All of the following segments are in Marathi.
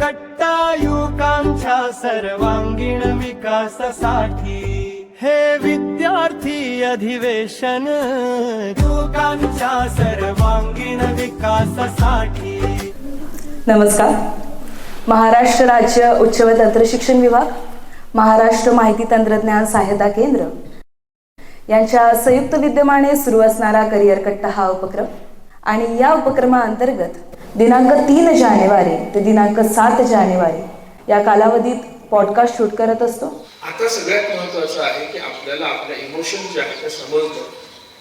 कट्टा युवकांच्या सर्वांगीण विकासासाठी हे विद्यार्थी अधिवेशन युवकांच्या सर्वांगीण विकासासाठी। नमस्कार। महाराष्ट्र राज्य उच्च व तंत्रशिक्षण विभाग, महाराष्ट्र माहिती तंत्रज्ञान सहायता केंद्र यांच्या संयुक्त विद्यमाने सुरू असणारा करिअर कट्टा हा उपक्रम आणि या उपक्रमाअंतर्गत दिनांक 3 जानेवारी ते दिनांक 7 जानेवारी या कालावधीत पॉडकास्ट शूट करत असतो। आता सगळ्यात महत्त्वाचं आहे की आपल्याला आपल्या इमोशन्स जे आहेत ते समजणं,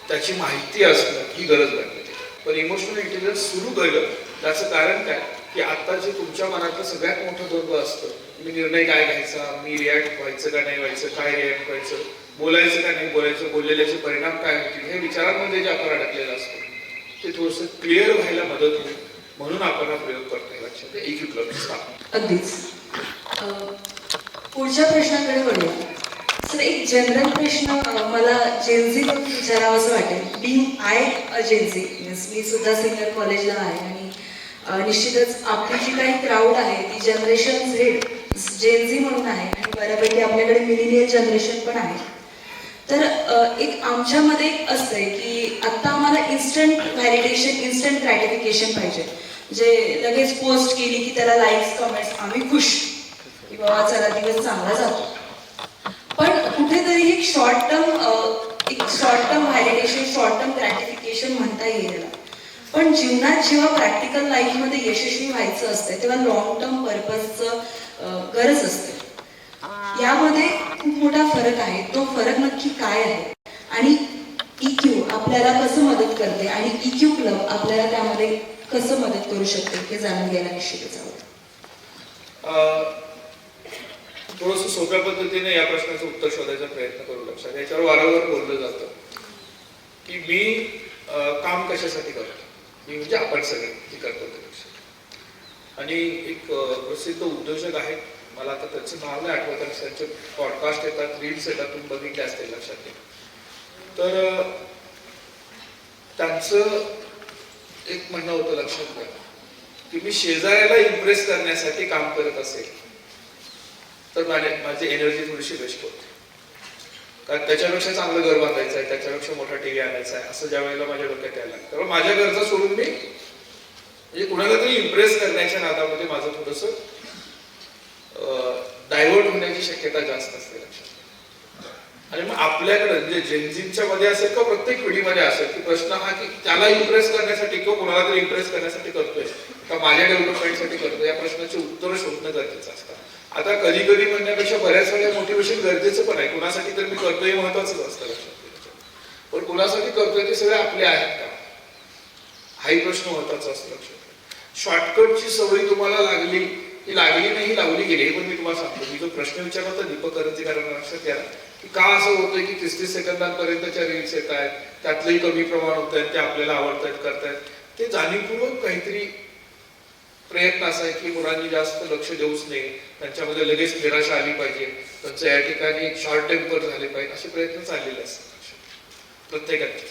त्याची माहिती असणं ही गरज लागते। पण इमोशनल इंटेलिजन्स सुरू केलं त्याचं कारण काय की आता जे तुमच्या मनातलं सगळ्यात मोठं द्वंद्व असतं, मी निर्णय काय घ्यायचा, मी रिॲक्ट व्हायचं का नाही व्हायचं, काय रिॲक्ट व्हायचं, बोलायचं का नाही बोलायचं, बोललेल्याचे परिणाम काय होतील, हे विचारांमध्ये जे आपण अडकलेलं असतं ते थोडंसं क्लिअर व्हायला मदत होईल, म्हणून आपण हा प्रयोग करतोय। लक्षात EQ क्लब अगदीच। पुढच्या प्रश्नाकडे वळूया। सर, एक जनरल प्रश्न मला जेनझी बद्दल विचारावा असं वाटेल। बीइंग आय जेनझी, मी सुद्धा सिनियर कॉलेजला आहे आणि निश्चितच आपली जी काही क्राऊड आहे ती जनरेशन झेड जेनझी म्हणून आहे आणि बऱ्यापैकी आपल्याकडे मिलेनियल जनरेशन पण आहे। तर एक आमच्यामध्ये असतंय की आत्ता आम्हाला इन्स्टंट व्हॅलिडेशन, इन्स्टंट ग्रॅटिफिकेशन पाहिजे, जे लगेच पोस्ट केली की त्याला लाईक्स कमेंट्स आम्ही खुश की बाबा चला दिवस चांगला जातो। पण कुठेतरी एक short term validation, short term gratification म्हणता येईल। पण जीवनात जेव्हा प्रॅक्टिकल लाईफमध्ये यशस्वी व्हायचं असतं तेव्हा लॉंग टर्म पर्पजचं गरज असते। यामध्ये खूप मोठा फरक आहे। तो फरक नक्की काय आहे आणि EQ आपल्याला कसं मदत करते आणि EQ क्लब आपल्याला त्यामध्ये कसं मदत करू शकते हे जाणून घ्यायला निश्चितच आवडेल। थोडंसं सोप्या पद्धतीने या प्रश्नाचं उत्तर शोधायचा प्रयत्न करू। लक्षात याच्यावर वारंवार बोललं जातं की मी काम कशासाठी करतो, मी म्हणजे आपण सगळे हे करतो ते। लक्षात आणि एक प्रसिद्ध उद्योजक आहेत, मला आता त्याचं नाव नाही आठवत, त्यांचे पॉडकास्ट येतात, रील्स येतात, तुम्ही बघितले असतील लक्षात घ्या। तर त्यांचं एक म्हणणं होतं, लक्षात घ्या, की मी शेजाऱ्याला इम्प्रेस करण्यासाठी काम करत असेल तर माझी एनर्जी थोडीशी वेस्ट होते, कारण त्याच्यापेक्षा चांगलं घर बांधायचं आहे, त्याच्यापेक्षा मोठा टीव्ही आणायचा आहे, असं ज्या वेळेला माझ्या डोक्यात यायला लागतं तेव्हा माझ्या गरजा सोडून मी म्हणजे कुणाला तरी इम्प्रेस करण्याच्या नादामध्ये माझं थोडंसं डायव्हर्ट होण्याची शक्यता जास्त असते। लक्षात आणि मग आपल्याकडे म्हणजे जेनझींच्या मध्ये असेल किंवा प्रत्येक पिढीमध्ये असेल की प्रश्न हा की त्याला इम्प्रेस करण्यासाठी किंवा कुणाला तरी इम्प्रेस करण्यासाठी करतोय का माझ्या डेव्हलपमेंटसाठी करतोय, या प्रश्नाची उत्तरं शोधणं गरजेचं असतं। आता कधी कधी म्हणण्यापेक्षा बऱ्याच वेळा मोटिवेशन गरजेचं पण आहे। कुणासाठी तर मी करतोय हे महत्वाचंच असतं लक्षात, पण कुणासाठी करतोय ते सगळे आपले आहेत का हाही प्रश्न महत्वाचा असतो। लक्षात शॉर्टकटची सवय तुम्हाला लागली ही लागली नाही, लावली गेली, पण मी तुम्हाला सांगतो, मी जो प्रश्न विचारला होता दीपक करंजीकरांना लक्षात घ्या की का असं होतंय की 30-30 सेकंदांपर्यंतच्या रील्स येत आहेत, त्यातलंही कमी प्रमाण होत आहेत, ते आपल्याला आवडतायत करतायत, ते जाणीवपूर्वक काहीतरी प्रयत्न असा आहे की मुलांनी जास्त लक्ष देऊच नये, त्यांच्यामध्ये लगेच निराशा आली पाहिजे, त्यांचं या ठिकाणी शॉर्ट टेम्पर झाले पाहिजे, असे प्रयत्न चाललेले असतात प्रत्येकाचे।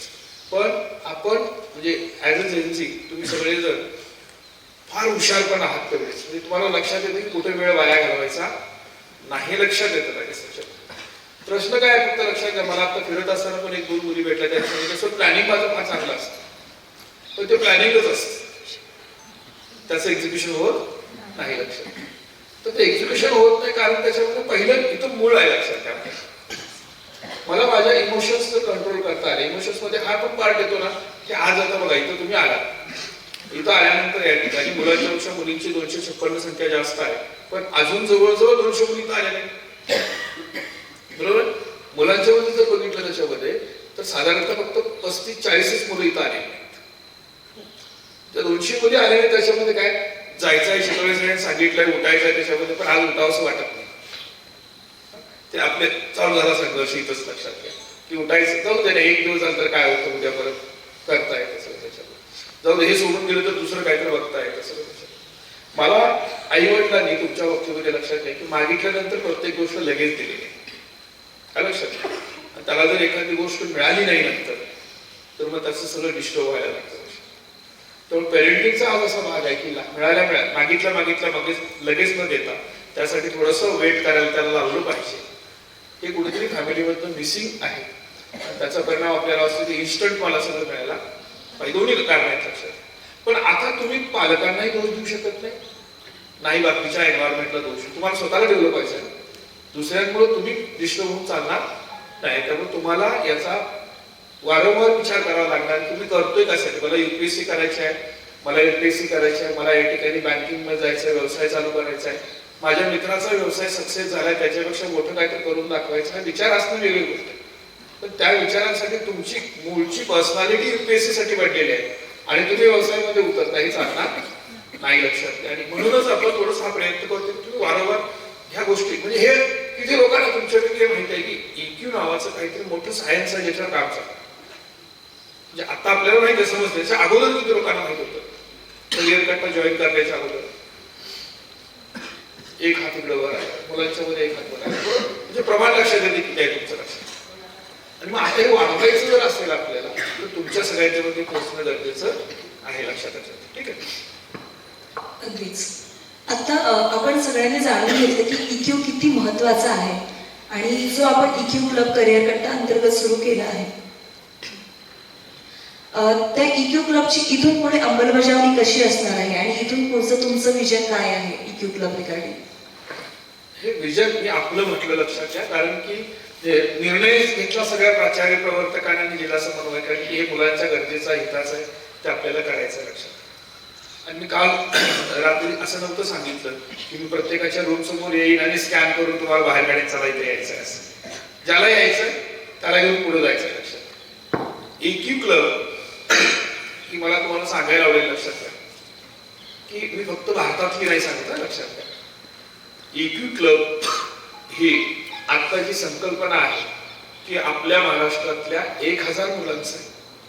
पण आपण म्हणजे ऍज अ जेनझी तुम्ही सगळेजण फार हुशार पण आहात तेवढेच, म्हणजे तुम्हाला लक्षात येतं की कुठे वेळ वाया घालवायचा नाही, लक्षात येतं लगेच। प्रश्न काय फक्त लक्षात घ्या, मला आता फिरत असताना पण 1-2 मुली भेटल्या, त्यांच्यामध्ये कसं प्लॅनिंग माझं फार चांगलं असतं, पण ते प्लॅनिंगच असतं, त्याचं एक्झिक्युशन होत नाही। लक्षात तर ते एक्झिक्युशन होत नाही कारण त्याच्यामध्ये पहिलं इथं मूळ आहे। लक्षात घ्या, मला माझ्या इमोशन्सचं कंट्रोल करता आले। इमोशन्स मध्ये हा पण पार्ट येतो ना की आज आता बघा इथं तुम्ही आला, इथं आल्यानंतर या ठिकाणी मुलांच्या पेक्षा मुलींची 256 संख्या जास्त आहे, पण अजून जवळजवळ 200 मुली आल्या नाही, बरोबर। मुलांच्या मध्ये जर बघितलं त्याच्यामध्ये तर साधारणतः फक्त 35-40 मुलं इथं आले, त्या 200 मुली आले नाही, त्याच्यामध्ये काय जायचं आहे शिकवण्यासाठी सांगितलंय, उठायचं आहे त्याच्यामध्ये, पण आज उठावं असं वाटत नाही, ते आपले चालू झाला संघर्ष इथंच। लक्षात घ्या की उठायचं जाऊ दे ना, एक दिवस नंतर काय होतं उद्या परत करता येतं सगळं, त्याच्यामध्ये जाऊ दे, हे सोडून गेलं तर दुसरं काहीतरी बघता येतं सगळं। मला आई वडिलांनी तुमच्या बाबतीमध्ये लक्षात घ्या की मागितल्यानंतर प्रत्येक गोष्ट लगेच दिली नाही, काय लक्षात, त्याला जर एखादी गोष्ट मिळाली नाही नंतर तर मग त्याचं सगळं डिस्टर्ब व्हायला लागतं। तर पेरेंटिंगचा हा असा भाग आहे की मागितल्या लगेच न देता त्यासाठी थोडंसं वेट करायला त्याला लावलं पाहिजे. हे कुठेतरी फॅमिलीमधनं मिसिंग आहे. त्याचा परिणाम आपल्याला असतो की इन्स्टंट मला सगळं मिळायला पाहिजे. दोन्ही कारण आहेत लक्षात. पण आता तुम्ही पालकांनाही दोष देऊ शकत नाही बाकीच्या एन्व्हायरमेंटला दोष. तुम्हाला स्वतःला डेव्हलप व्हायचं आहे. दुसऱ्यांमुळे तुम्ही डिस्टर्ब होऊन चालणार नाही. त्यामुळे तुम्हाला याचा वारंवार विचार करावा लागणार. तुम्ही करतोय कशासाठी? मला UPSC करायची आहे, मला MPSC करायची आहे, मला या ठिकाणी बँकिंग मध्ये जायचं आहे, व्यवसाय चालू करायचा आहे, माझ्या मित्राचा व्यवसाय सक्सेस झालाय त्याच्यापेक्षा मोठं काय तर करून दाखवायचं आहे. विचार असणं वेगळी गोष्ट आहे. पण त्या विचारांसाठी तुमची मूळची पर्सनॅलिटी UPSC साठी बनलेली आहे आणि तुम्ही व्यवसायामध्ये उतरताही चालणार नाही लक्षात घ्या. आणि म्हणूनच आपण थोडासा प्रयत्न करतो की तुम्ही वारंवार ह्या गोष्टी म्हणजे हे किती लोकांना तुमच्याकडे माहित आहे की EQ नावाचं काहीतरी मोठं सायन्स आहे ज्याच्यावर काम चालतं. म्हणजे आता आपल्याला माहिती समजतं, त्याच्या अगोदर किती लोकांना माहित होतं. करिअर कट्टा जॉईन करण्याच्या अगोदर एक हात इकडे वर आहे, मुलांच्या मध्ये एक हात वर आहे. म्हणजे प्रमाण लक्षात येते किती आहे तुमचं लक्षात. आणि मग आता हे वाढवायचं जर असेल आपल्याला तर तुमच्या सगळ्यांच्या मध्ये पोहोचणं गरजेचं आहे लक्षात. ठीक आहे. अगदीच. आता आपण सगळ्यांनी जाणून घेतलं की EQ किती महत्वाचा आहे आणि जो आपण EQ क्लब करिअर कट्टा अंतर्गत सुरू केला आहे त्या EQ क्लबची इथून पुढे अंमलबजावणी कशी असणार आहे आणि इथून पुढचं तुमचं विजन काय आहे EQ क्लब रिगार्डिंग? हे विजन मी आपलं म्हटलं लक्षात घ्या. कारण की निर्णय घेतला सगळ्या प्राचार्य प्रवर्तकांनी आणि जिल्हा समन्वयकांनी की हे मुलांच्या गरजेचा हिताचा आहे ते आपल्याला करायचं लक्षात. आणि मी काल रात्री असं नव्हतं सांगितलं की मी प्रत्येकाच्या रूम समोर येईन आणि स्कॅन करून तुम्हाला बाहेर काढेन चला इथे यायचं असं. ज्याला यायचं त्याला घेऊन पुढे जायचं लक्षात. EQ क्लब ही मला तुम्हाला सांगायला आवडेल लक्षात घ्या की मी फक्त भारतातली नाही सांगितलं लक्षात घ्या. EQ क्लब ही आत्ताची संकल्पना आहे की आपल्या महाराष्ट्रातल्या 1000 मुलांचं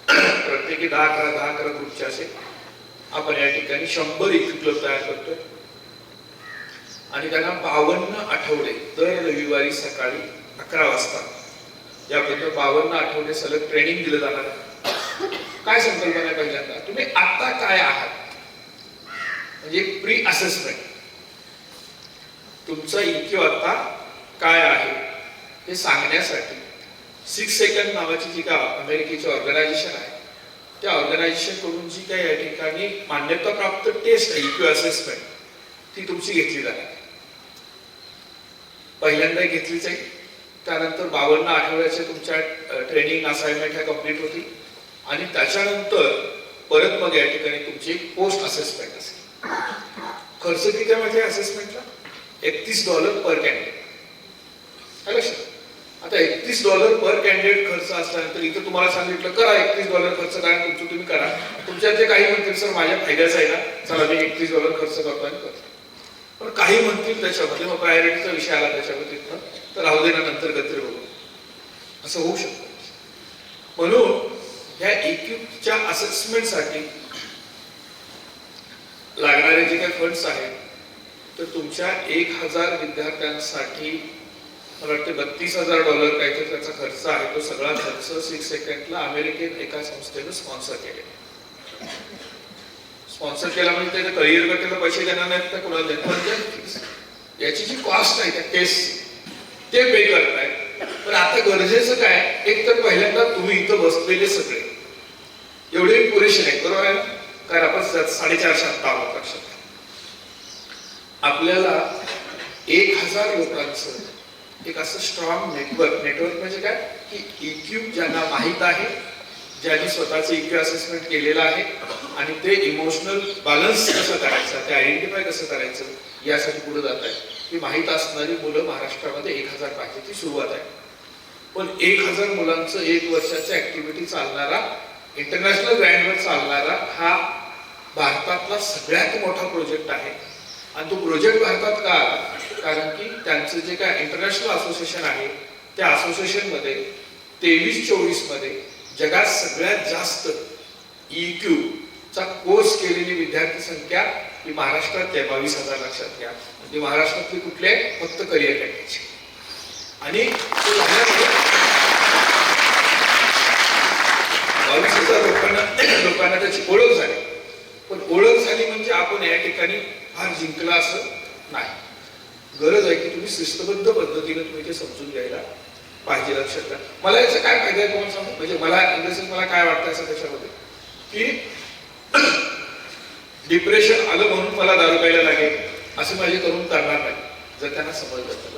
प्रत्येकी 10-11 ग्रुपचे असेल आपण या ठिकाणी 100 EQ क्लब तयार करतोय आणि त्यांना 52 आठवडे दर रविवारी सकाळी 11 वाजता याबद्दल 52 आठवडे सलग ट्रेनिंग दिलं जाणार आहे. काय संकल्पना आहे? पहिल्यांदा तुम्ही आता काय आहात म्हणजे प्री असेसमेंट. तुमचा EQ आता काय आहे हे सांगण्यासाठी 6 सेकंड नावाची जी का अमेरिकेची ऑर्गनायझेशन आहे त्या ऑर्गनायझेशन कडून जी काही या ठिकाणी मान्यता प्राप्त टेस्ट आहे EQ असेसमेंट ती तुमची घेतली जाणार. पहिल्यांदा घेतलीच आहे. त्यानंतर 52 आठवड्याचे तुमच्या ट्रेनिंग असाइनमेंट ह्या कम्प्लीट होती आणि त्याच्यानंतर परत मग या ठिकाणी तुमची पोस्ट असेसमेंट असेल. खर्च किती आहे म्हणजे असेसमेंटला? $31 पर कॅन्डिडेट. आता $31 पर कॅन्डिडेट खर्च असल्यानंतर इथं तुम्हाला सांगितलं करा $31 खर्च करा तुमचं तुम्ही करा. तुमच्यात जे काही म्हणतील सर माझ्या फायद्याचं आहे ना चला मी $31 खर्च करतो आणि करतो. पण काही म्हणतील त्याच्यामध्ये मग प्रायोरिटीचा विषय आला त्याच्यामध्ये तर राहू दे ना नंतर गत्र बघू असं होऊ शकतं. म्हणून या EQच्या असेसमेंटसाठी लागणारे जे काही फंड्स आहेत तर तुमच्या 1000 विद्यार्थ्यांसाठी मला वाटतं $32,000 काहीतरी त्याचा खर्च आहे. तो सगळा खर्च 6 सेकंडला अमेरिकेत एका संस्थेनं स्पॉन्सर केले. स्पॉन्सर केला म्हणजे त्याच्या करिअर कट्ट्याला पैसे देणार नाहीत तर कोणाला देतात. याची जी कॉस्ट आहे त्या टेस्ट ते पे करताय. पण आता गरजेचं काय एक तर पहिल्यांदा तुम्ही इथं बसलेले सगळे एवढे पुरेसे नाही बरोबर आहे. कारण आपण 450 आत्ता आहोत लक्षात. आपल्याला 1000 लोकांचं एक असं स्ट्रॉंग नेटवर्क म्हणजे काय की EQ ज्यांना माहित आहे ज्यांनी स्वतःचं EQ असेसमेंट केलेलं आहे आणि ते इमोशनल बॅलन्स कसं करायचं ते आयडेंटिफाय कसं करायचं यासाठी पुढे जात आहे. ही माहीत असणारी मुलं महाराष्ट्रामध्ये 1000 पाहिजे ती सुरुवात आहे. पण 1000 मुलांचं 1 वर्षाच्या ऍक्टिव्हिटी चालणारा इंटरनॅशनल ग्रँडवर चालणारा हा भारतातला सगळ्यात मोठा प्रोजेक्ट आहे. आणि तो प्रोजेक्ट भारतात का कारण की त्यांचं जे काय इंटरनॅशनल असोसिएशन आहे त्या असोसिएशन मध्ये 23-24 मध्ये जगात सगळ्यात जास्त EQ चा कोर्स केलेली विद्यार्थी संख्या ही महाराष्ट्रात आहे. 22,000 लक्षात घ्या. म्हणजे महाराष्ट्रातली कुठले फक्त करिअर कॅटेगरी आणि 22,000 लोकांना त्याची ओळख झाली. पण ओळख झाली म्हणजे आपण या ठिकाणी फार जिंकला असं नाही. गरज आहे की तुम्ही शिस्तबद्ध पद्धतीने तुम्ही ते समजून घ्यायला पाहिजे. लक्षात घ्या. मला याचा काय फायदा आहे तुम्हाला सांगू. म्हणजे मला काय वाटतं असं त्याच्यामध्ये की डिप्रेशन आलं म्हणून मला दारू प्यायला लागेल असं माझे तरुण करणार नाही. जर त्यांना समजलं तर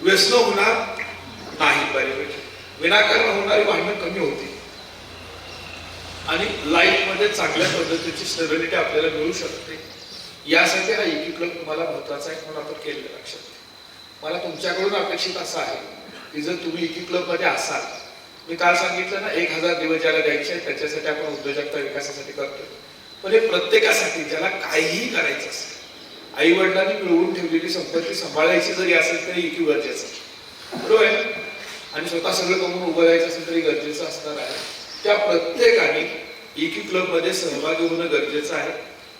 व्यसन होणार नाही. बऱ्यापैकी विनाकारण होणारी भांडणं कमी होती आणि लाईफ मध्ये चांगल्या पद्धतीची स्टेबिलिटी आपल्याला मिळू शकते. यासाठी हा इक्यू क्लब तुम्हाला महत्वाचा आहे म्हणून आपण केलेलं. लक्षात. मला तुमच्याकडून अपेक्षित असं आहे की जर तुम्ही इक्यू क्लब मध्ये असाल, मी काल सांगितलं ना 1000 दिवस ज्याला द्यायचे आहेत त्याच्यासाठी आपण उद्योजकता विकासासाठी करतोय. पण हे प्रत्येकासाठी ज्याला काहीही करायचं असेल, आई वडिलांनी मिळवून ठेवलेली संपत्ती सांभाळायची जरी असेल तरी इक्यू गरजेचं आहे. बरोबर आहे. आणि स्वतः सगळं कमवून उभं राहायचं असेल तरी गरजेचं असणार आहे. त्या प्रत्येकाने इक्यू क्लब मध्ये सहभागी होणं गरजेचं आहे.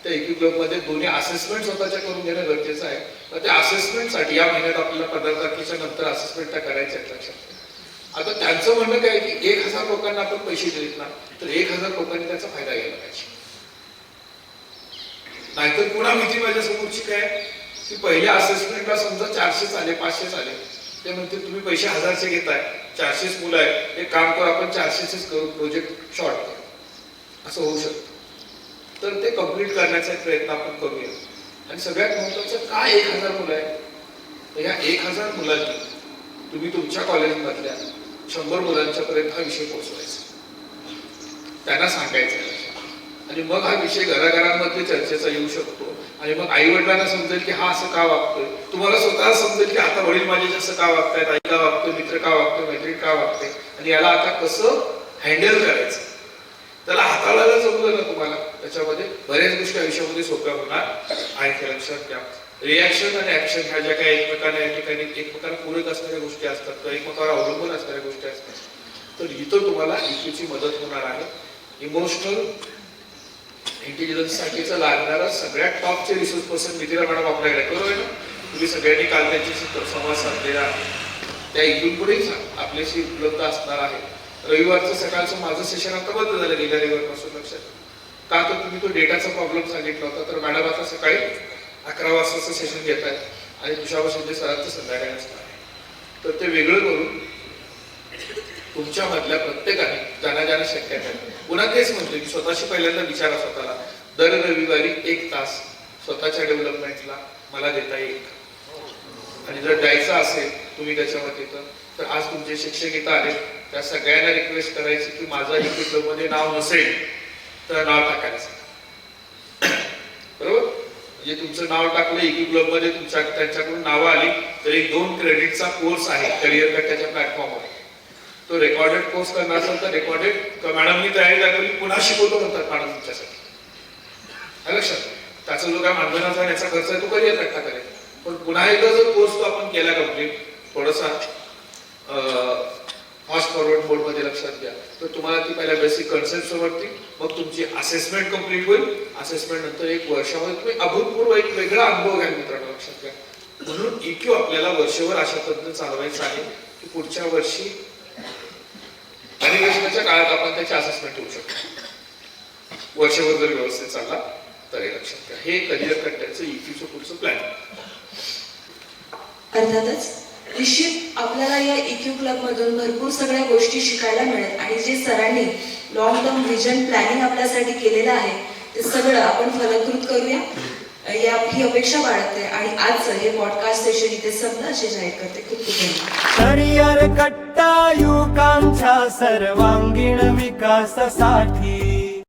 त्या इक्यू क्लब मध्ये दोन्ही असेसमेंट स्वतःच्या करून घेणं गरजेचं आहे. तर त्या असेसमेंटसाठी या महिन्यात आपल्याला 15 तारखेच्या नंतर असेसमेंट त्या करायच्या आहेत. लक्षात. आता त्यांचं म्हणणं काय की 1000 लोकांना आपण पैसे दिलेत ना, तर 1000 लोकांनी त्याचा फायदा घ्यायला पाहिजे. नाहीतर पुन्हा भीती माझ्या समोरची काय की पहिल्या असेसमेंटला समजा 400 आले 500 आले, ते म्हणते तुम्ही पैसे 1000चे घेताय, 400 मुलं आहेत, हे काम करू आपण 400च करू, प्रोजेक्ट शॉर्ट करू, असं होऊ शकतं. तर ते कम्प्लीट करण्याचा एक प्रयत्न आपण करूया. आणि सगळ्यात महत्वाचं काय 1000 मुलं आहेत, तर ह्या 1000 मुलांनी तुम्ही तुमच्या कॉलेजमधल्या 100 मुलांच्या पर्यंत हा विषय पोहोचवायचा, त्यांना सांगायचं. आणि मग हा विषय घराघरांमध्ये चर्चेचा येऊ शकतो. आणि मग आई वडिलांना समजेल की हा असं का वागतोय, तुम्हाला स्वतः समजेल की आता वडील माझे असं का वागतायत, आई का वागतोय, मित्र का वागतोय, मैत्रीण का वागते, आणि याला आता कसं हँडल करायचं, त्याला हाताळायला जमलं ना तुम्हाला, त्याच्यामध्ये बऱ्याच गोष्टी आयुष्यामध्ये सोप्या होणार आहेत. लक्षात घ्या. रिॲक्शन आणि ऍक्शन ह्या ज्या काही एकमेकांना पूरक असणाऱ्या गोष्टी असतात किंवा एकमेकांवर अवलंबून असणाऱ्या गोष्टी असतात, तर इथं तुम्हाला इक्यूची मदत होणार आहे. इमोशनल इंटेलिजन्स साठीचा लागणारा सगळ्यात टॉपचे रिसोर्स पर्सन मिथिला मॅडम आपल्याकडे. बरोबर ना. तुम्ही सगळ्यांनी काल त्यांच्याशी संवाद साधलेला आहे. त्या इथून पुढेही आपल्याशी उपलब्ध असणार आहे. रविवारचं सकाळचं माझं सेशन आता बंद झालं गेल्या रविवारपासून. लक्षात. का तर तुम्ही तो डेटाचा प्रॉब्लेम सांगितला होता, तर मॅडम आता सकाळी 11 वाजताचं सेशन घेत आहेत आणि तुषार शिंदे सरांचं संध्याकाळी असणार आहे. तर ते वेगळं करून तुमच्या मधल्या प्रत्येकाने ज्यांना शक्य आहे, पुन्हा तेच म्हणतो की स्वतःशी पहिल्यांदा विचारा स्वतःला, दर रविवारी 1 तास स्वतःच्या डेव्हलपमेंटला मला देता येईल. आणि जर द्यायचं असेल तुम्ही त्याच्यामध्ये तर आज तुमचे शिक्षक इथं आले, त्या सगळ्यांना रिक्वेस्ट करायची की माझं इक्यू क्लब मध्ये नाव नसेल तर नाव टाकायचं. बरोबर. म्हणजे तुमचं नाव टाकलं इक्यू क्लब मध्ये, त्यांच्याकडून नावं आली तर एक 2 क्रेडिटचा कोर्स आहे करिअर कट्ट्याच्या प्लॅटफॉर्मवर. तो रेकॉर्डेड कोर्स करणार असेल तर रेकॉर्डेड मॅडमनी तयारी दाखवली, पुन्हा शिकवतो म्हणतात मॅडम तुमच्यासाठी. लक्षात. त्याचा जो काय मानधनाचा आणि याचा खर्च आहे तो करिअर कट्टा करेल. पण पुन्हा एकदा जर कोर्स तो आपण केला कम्प्लीट थोडासा फास्ट फॉरवर्ड मोड मध्ये, लक्षात घ्या, तर तुम्हाला ती पहिल्या बेसिक कन्सेप्ट समजतील. मग तुमची असेसमेंट कम्प्लीट होईल. असेसमेंट नंतर 1 वर्षामध्ये तुम्ही अभूतपूर्व एक वेगळा अनुभव घ्या मित्रांनो. लक्षात घ्या. म्हणून इक्यू आपल्याला वर्षभर अशा पद्धतीने चालवायचं आहे की पुढच्या वर्षी अधिवेशनाच्या काळात आपण त्याची असेसमेंट होऊ शकतो. वर्षभर जर व्यवस्थित चालला तर. लक्षात घ्या. हे करिअर कट्ट्याचं इक्यूचं पुढचं प्लॅन. अर्थातच निश्चित आपल्याला या इक्यू क्लब मधून भरपूर सगळ्या गोष्टी शिकायला मिळेल. आणि जे सरांनी लॉंग टर्म विजन प्लॅनिंग आपल्यासाठी केलेलं आहे ते सगळं आपण फलकृत करूया ही अपेक्षा बाळगते. आणि आजचं हे पॉडकास्ट सेशन इथे संपलं असे जाहीर करते. खूप खूप धन्यवाद. करिअर कट्टा युवकांच्या सर्वांगीण विकासासाठी.